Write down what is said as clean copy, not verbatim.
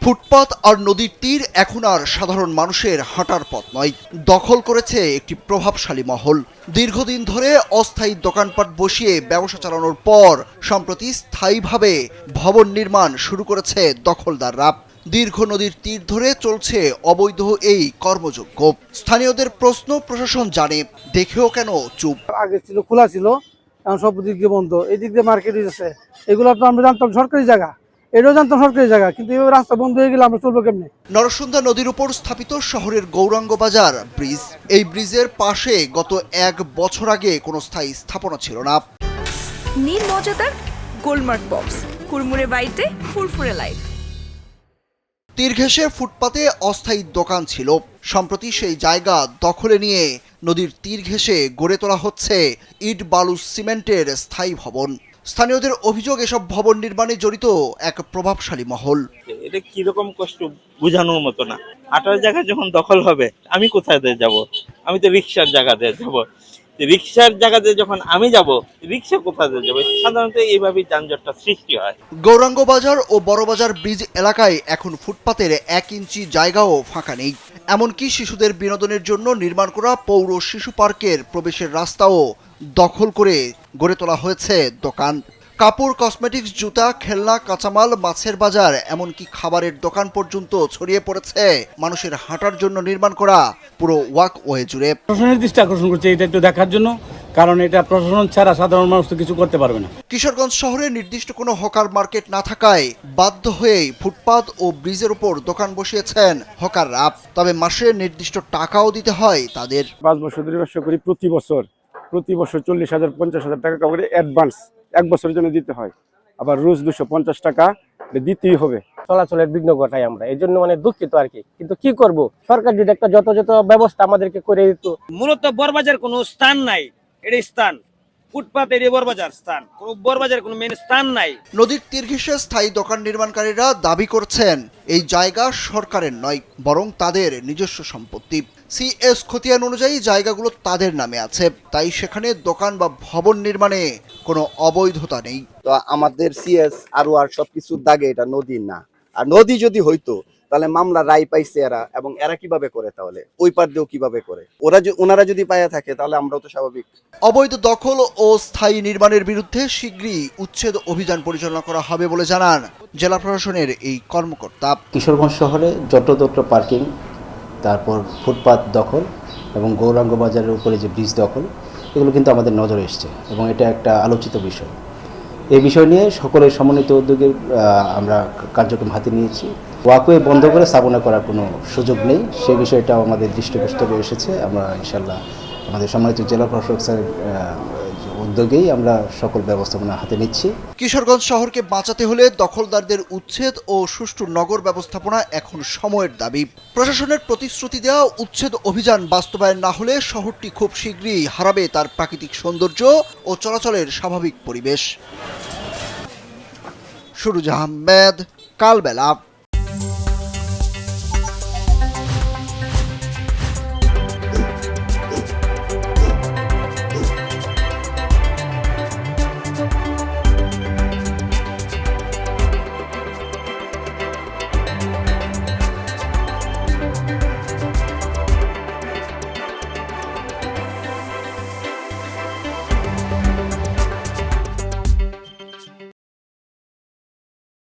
ফুটপাত আর নদীর তীর এখন আর সাধারণ মানুষের হাঁটার পথ নয়, দখল করেছে একটি প্রভাবশালী মহল। দীর্ঘদিন ধরে অস্থায়ী দোকানপাট বসিয়ে ব্যবসা চালানোর পর সম্প্রতি স্থায়ীভাবে ভবন নির্মাণ শুরু করেছে দখলদাররা। দীর্ঘ নদীর তীর ধরে চলছে অবৈধ এই কর্মযজ্ঞ। স্থানীয়দের প্রশ্ন, প্রশাসন জানে, দেখেও কেন চুপ? আগে ছিল খোলা ছিল, এখন সব দিক দিয়ে বন্ধ। এই দিক দিয়ে মার্কেট হয়েছে, এগুলো তো আমরা জানতাম সরকারি জায়গা, এটাও জানতাম সরকারি জায়গা, কিন্তু এইভাবে রাস্তা বন্ধ হয়ে গেলে আমরা চলবো কেমনে? নরসুন্দা নদীর উপর স্থাপিত শহরের গৌরাঙ্গ বাজার ব্রিজ, এই ব্রিজের পাশে গত 1 বছর আগে কোনো স্থায়ী স্থাপনা ছিল না। নীল মজাদার গোলমার্ক বক্স, কুরমুরে বাইটে ফুরফুরে লাইফ। তীর ঘেঁষে ফুটপাতে অস্থায়ী দোকান ছিল, সম্প্রতি সেই জায়গা দখলে নিয়ে নদীর তীর ঘেঁষে গড়ে তোলা হচ্ছে ইট বালু সিমেন্টের স্থায়ী ভবন। স্থানীয়দের অভিযোগ, এসব ভবন নির্মাণে জড়িত এক প্রভাবশালী মহল। এটা কিরকম কষ্ট বোঝানোর মতো না। হাঁটার জায়গা যখন দখল হবে আমি কোথায় দিয়ে যাব? আমি তো রিক্সার জায়গা দিয়ে যাব। রিক্সার জায়গাতে যখন আমি যাব, রিক্সা কোথায় দিয়ে যাবে? সাধারণত এইভাবেই যানজটটা সৃষ্টি হয়। গৌরাঙ্গ বাজার ও বড়বাজার ব্রিজ এলাকায় এখন ফুটপাতের 1 ইঞ্চি জায়গাও ফাঁকা নেই। এমনকি শিশুদের বিনোদনের জন্য নির্মাণ করা পৌর শিশু পার্কের প্রবেশের রাস্তাও দখল করে গড়ে তোলা হয়েছে দোকান। কাপড়, কসমেটিক্স, জুতা, খেলনা, কাঁচামাল, মাছের বাজার, এমনকি খাবারের দোকান পর্যন্ত ছড়িয়ে পড়েছে মানুষের হাঁটার জন্য নির্মাণ করা পুরো ওয়াকওয়ে জুড়ে। প্রশাসনের দৃষ্টি আকর্ষণ করছে এটা একটু দেখার জন্য, কারণ এটা প্রশাসন ছাড়া সাধারণ মানুষ তো কিছু করতে পারবে না। কিশোরগঞ্জ শহরে নির্দিষ্ট কোনো হকার মার্কেট না থাকায় বাধ্য হয়েই ফুটপাত ও ব্রিজের উপর দোকান বসিয়েছেন হকাররা। তবে মাসে নির্দিষ্ট টাকাও দিতে হয় তাদের। 5 বছর ধরে ব্যবসা করি, প্রতি বছর 40,000 50,000 টাকা করে অ্যাডভান্স 1 বছরের জন্য দিতে হয়, আবার রোজ 250 টাকা দিতেই হবে। চলাচলের বিঘ্ন ঘটাই আমরা, এই জন্য দুঃখিত আর কি। কিন্তু কি করব, সরকার যদি একটা যথাযথ ব্যবস্থা আমাদেরকে করে দিত। মূলত বড়বাজার কোনো স্থান নাই, এটা স্থান ফুটপাত, এর বড়বাজার স্থান, কোনো বড়বাজার কোনো মেন স্থান নাই। নদীর তীর ঘেঁষে স্থায়ী দোকান নির্মাণকারীরা দাবি করছেন এই জায়গা সরকারের নয়, বরং তাদের নিজস্ব সম্পত্তি। সিএস খতিয়ান অনুযায়ী জায়গাগুলো তাদের নামে আছে, তাই সেখানে দোকান বা ভবন নির্মাণে কোনো অবৈধতা নেই। তো আমাদের সিএস আর সবকিছুর দাগে এটা নদী না। আর নদী যদি হইতো তাহলে মামলা রায় পাইছে এরা, এবং এরা কিভাবে করে, তাহলে ওই পার দিয়েও কিভাবে করে? ওনারা যদি পাইয়া থাকে তাহলে আমরাও তো স্বাভাবিক। অবৈধ দখল ও স্থায়ী নির্মাণের বিরুদ্ধে শীঘ্রই উচ্ছেদ অভিযান পরিচালনা করা হবে বলে জানান জেলা প্রশাসনের এই কর্মকর্তা। কিশোরগঞ্জ শহরে যত্রতত্র পার্কিং, তারপর ফুটপাত দখল এবং গৌরাঙ্গ বাজারের উপরে যে ব্রিজ দখল, এগুলো কিন্তু আমাদের নজরে এসছে এবং এটা একটা আলোচিত বিষয়। এই বিষয় নিয়ে সকলের সমন্বিত উদ্যোগে আমরা কার্যক্রম হাতে নিয়েছি। ওয়াকওয়ে বন্ধ করে স্থাপনা করার কোনো সুযোগ নেই, সে বিষয়টাও আমাদের দৃষ্টিগোচরে এসেছে। আমরা ইনশাল্লাহ আমাদের সম্মানিত জেলা প্রশাসক স্যারের উদ্যোগেই আমরা সকল ব্যবস্থাপনা হাতে নিচ্ছি। কিশোরগঞ্জ শহরকে বাঁচাতে হলে দখলদারদের উচ্ছেদ ও সুষ্ঠু নগর ব্যবস্থাপনা এখন সময়ের দাবি। প্রশাসনের প্রতিশ্রুতি দেওয়া উচ্ছেদ অভিযান বাস্তবায়ন না হলে শহরটি খুব শীঘ্রই হারাবে তার প্রাকৃতিক সৌন্দর্য ও চলাচলের স্বাভাবিক পরিবেশ। সুরুজ আহমেদ, কালবেলা।